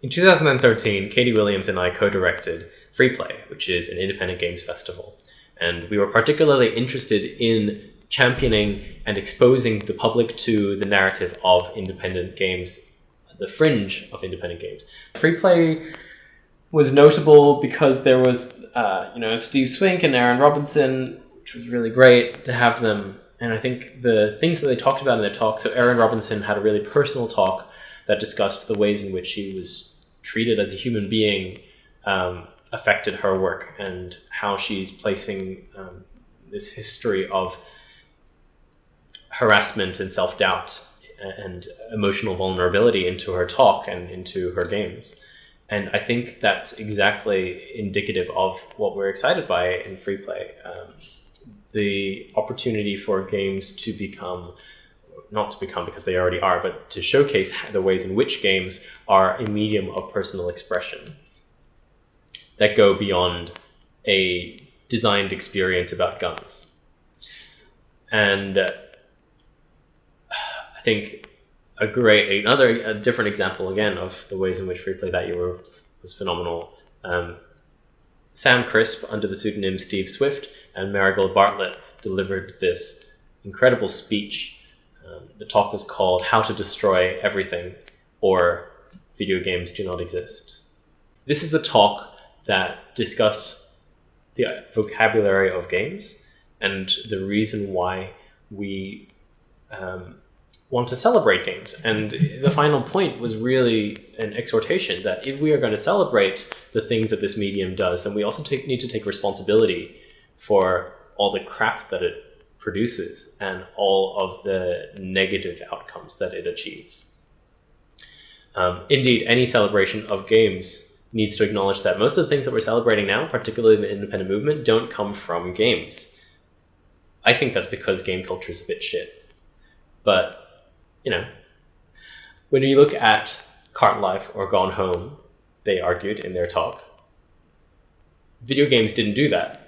In 2013, Katie Williams and I co-directed Freeplay, which is an independent games festival. And we were particularly interested in championing and exposing the public to the narrative of independent games, the fringe of independent games. Freeplay was notable because there was, Steve Swink and Aaron Robinson, which was really great to have them. And I think the things that they talked about in their talk, so Aaron Robinson had a really personal talk that discussed the ways in which she was treated as a human being affected her work, and how she's placing this history of harassment and self-doubt and emotional vulnerability into her talk and into her games. And I think that's exactly indicative of what we're excited by in Freeplay. The opportunity for games to become, not to become because they already are, but to showcase the ways in which games are a medium of personal expression that go beyond a designed experience about guns. And I think a different example again of the ways in which Freeplay that year was phenomenal. Sam Crisp, under the pseudonym Steve Swift, and Marigold Bartlett delivered this incredible speech. The talk was called How to Destroy Everything, or Video Games Do Not Exist. This is a talk that discussed the vocabulary of games and the reason why we want to celebrate games. And the final point was really an exhortation that if we are going to celebrate the things that this medium does, then we also need to take responsibility for all the crap that it produces and all of the negative outcomes that it achieves. Indeed, any celebration of games needs to acknowledge that most of the things that we're celebrating now, particularly in the independent movement, don't come from games. I think that's because game culture is a bit shit. But, when you look at Cart Life or Gone Home, they argued in their talk, video games didn't do that.